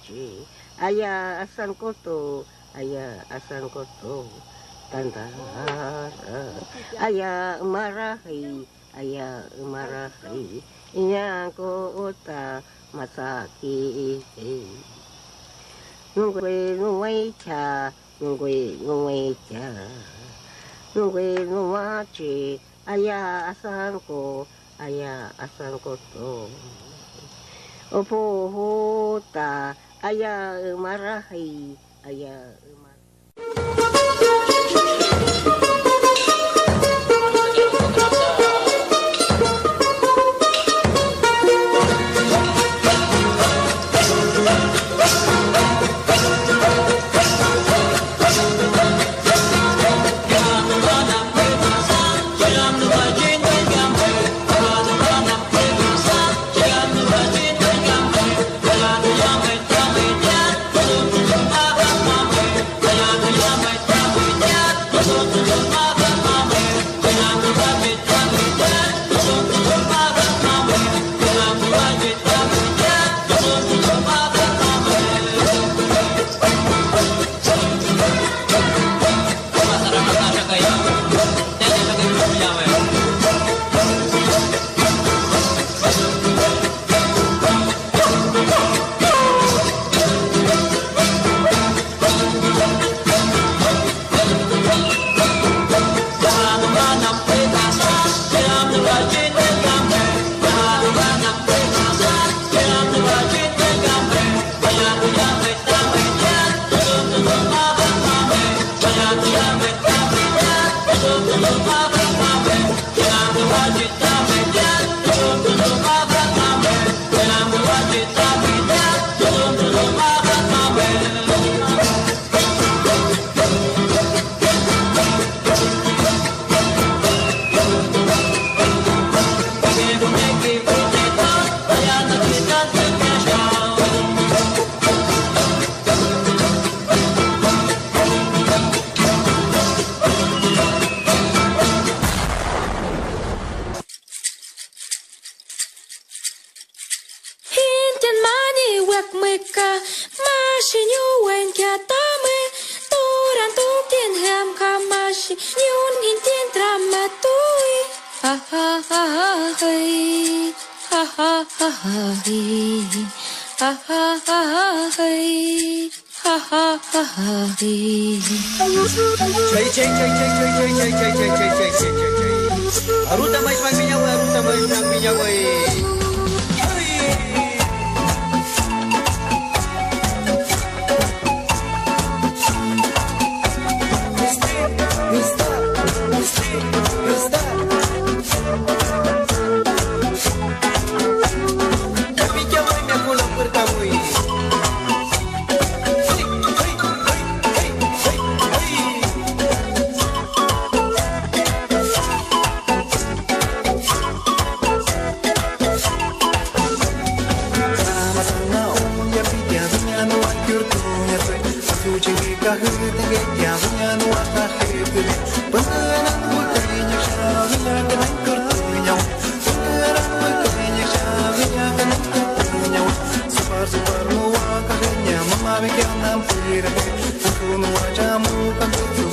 maci. Aya asan koto, aya asan koto. Tandara, aya marahi, aya marahi. Inya kota masaki. Nungwe nungwe cha, nungwe nungwe cha. Nungwe numaci, aya asan ko, aya asan koto. Opo hota, aya marahi, aya marahi. Aruta mais minyawa, aruta mais minyawa. Aku nuajamu kan tuh